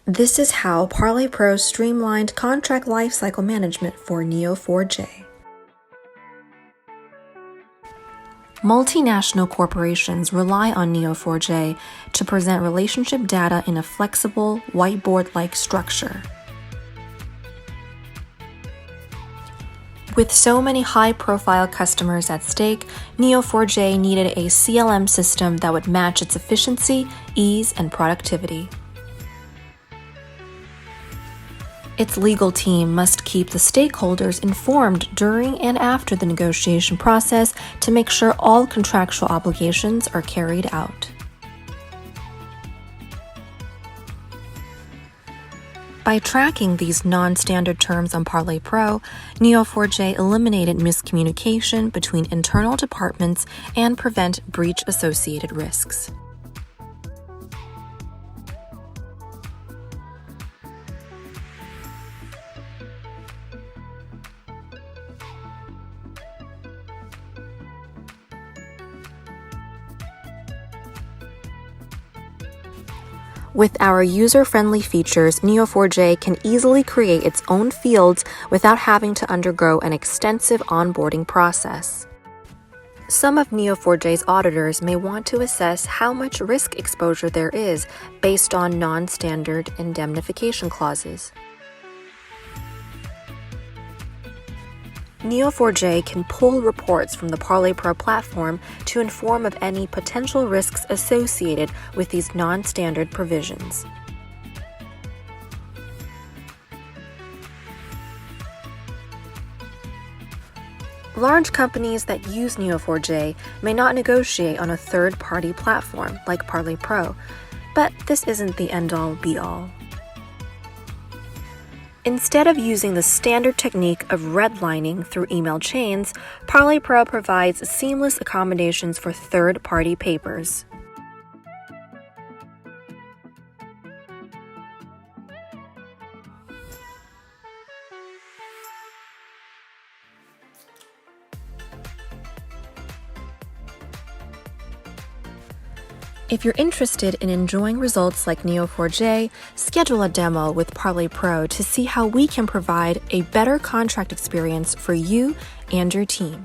This is how Parley Pro streamlined contract lifecycle management for Neo4j. Multinational corporations rely on Neo4j to present relationship data in a flexible, whiteboard-like structure. With so many high-profile customers at stake, Neo4j needed a CLM system that would match its efficiency, ease, and productivity. Its legal team must keep the stakeholders informed during and after the negotiation process to make sure all contractual obligations are carried out. By tracking these non-standard terms on Parley Pro, Neo4j eliminated miscommunication between internal departments and prevent breach-associated risks. With our user-friendly features, Neo4j can easily create its own fields without having to undergo an extensive onboarding process. Some of Neo4j's auditors may want to assess how much risk exposure there is based on non-standard indemnification clauses. Neo4j can pull reports from the Parley Pro platform to inform of any potential risks associated with these non-standard provisions. Large companies that use Neo4j may not negotiate on a third-party platform like Parley Pro, but this isn't the end-all be-all. Instead of using the standard technique of redlining through email chains, Parley Pro provides seamless accommodations for third-party papers. If you're interested in enjoying results like Neo4j, schedule a demo with Parley Pro to see how we can provide a better contract experience for you and your team.